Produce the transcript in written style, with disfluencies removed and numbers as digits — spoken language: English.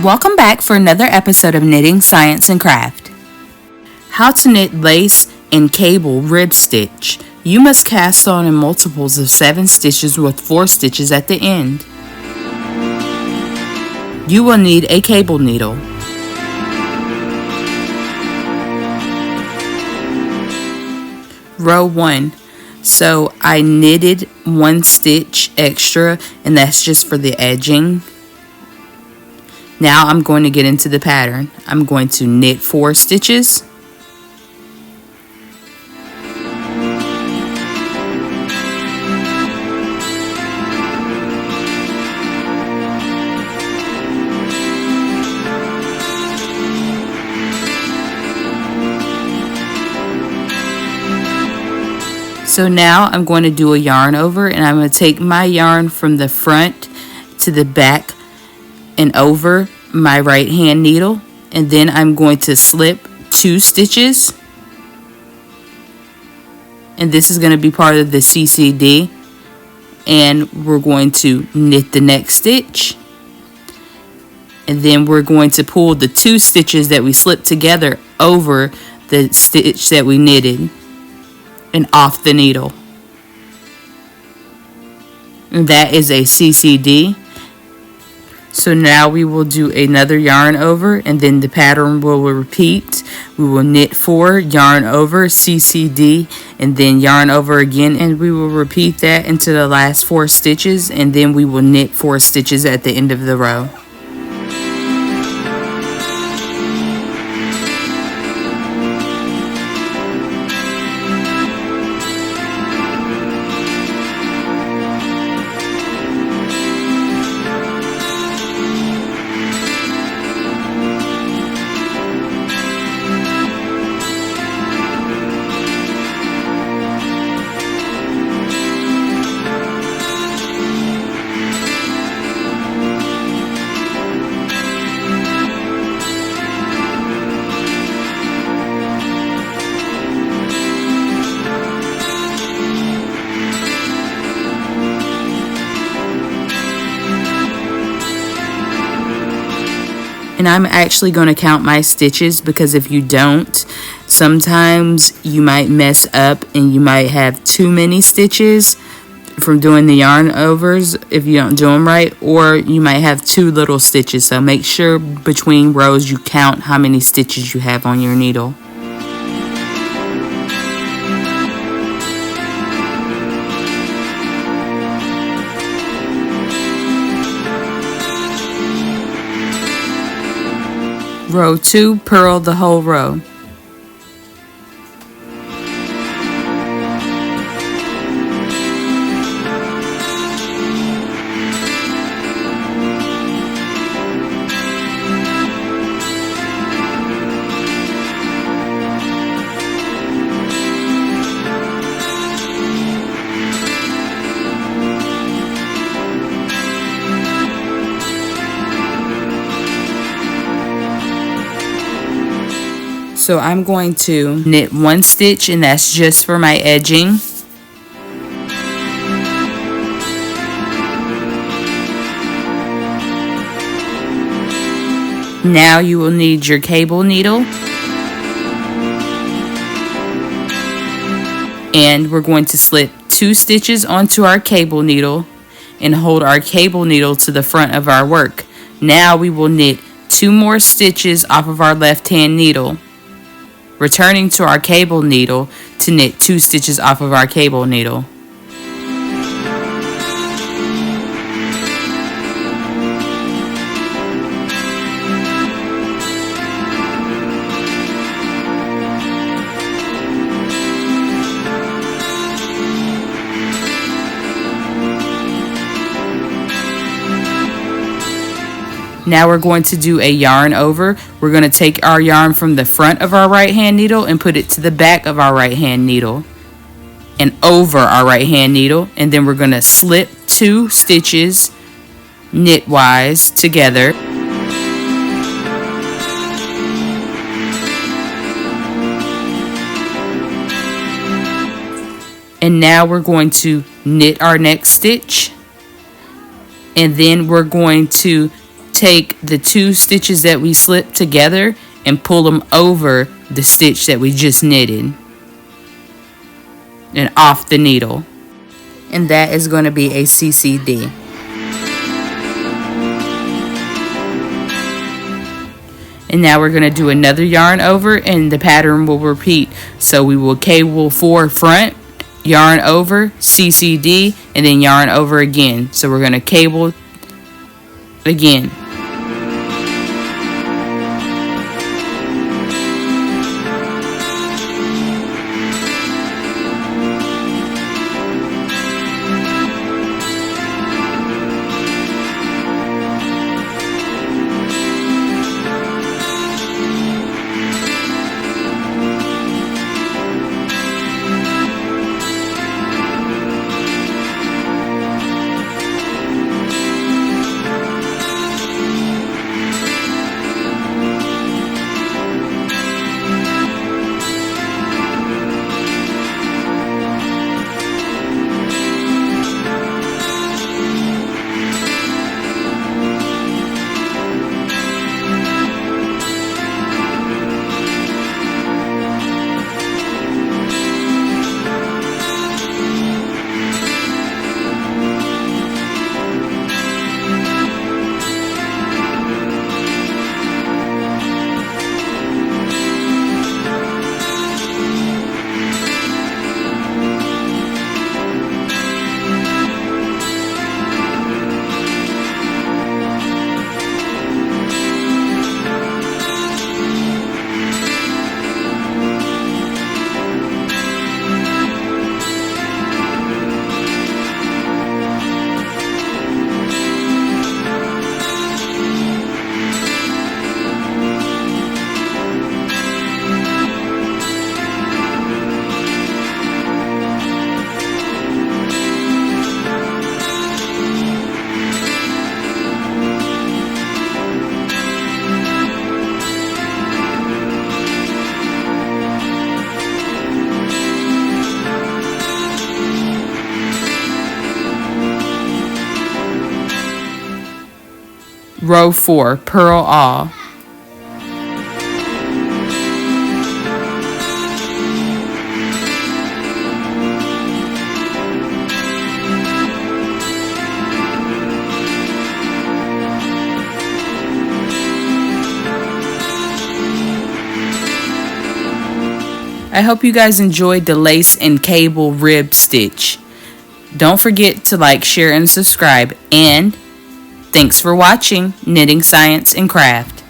Welcome back for another episode of Knitting, Science, and Craft. How to knit lace and cable rib stitch. You must cast on in multiples of 7 stitches with 4 stitches at the end. You will need a cable needle. Row 1. So I knitted 1 stitch extra, and that's just for the edging. Now I'm going to get into the pattern. I'm going to knit 4 stitches. So now I'm going to do a yarn over, and I'm going to take my yarn from the front to the back and over my right hand needle, and then I'm going to slip 2 stitches, and this is going to be part of the CCD, and we're going to knit the next stitch, and then we're going to pull the 2 stitches that we slipped together over the stitch that we knitted and off the needle. And that is a CCD. So now we will do another yarn over, and then the pattern will repeat. We will knit 4, yarn over, CCD, and then yarn over again, and we will repeat that into the last 4 stitches, and then we will knit 4 stitches at the end of the row. And I'm actually going to count my stitches, because if you don't, sometimes you might mess up and you might have too many stitches from doing the yarn overs if you don't do them right, or you might have too little stitches. So make sure between rows you count how many stitches you have on your needle. Row 2, purl the whole row. So I'm going to knit 1 stitch, and that's just for my edging. Now you will need your cable needle, and we're going to slip 2 stitches onto our cable needle and hold our cable needle to the front of our work. Now we will knit 2 more stitches off of our left hand needle, returning to our cable needle to knit 2 stitches off of our cable needle. Now we're going to do a yarn over. We're going to take our yarn from the front of our right hand needle and put it to the back of our right hand needle and over our right hand needle, and then we're going to slip 2 stitches knitwise together. And now we're going to knit our next stitch, and then we're going to take the 2 stitches that we slipped together and pull them over the stitch that we just knitted and off the needle. And that is going to be a CCD. And now we're going to do another yarn over, and the pattern will repeat. So we will cable 4 front, yarn over, CCD, and then yarn over again. So we're going to cable again. Row 4, purl all. I hope you guys enjoyed the lace and cable rib stitch. Don't forget to like, share, and subscribe. And thanks for watching Knitting Science and Craft.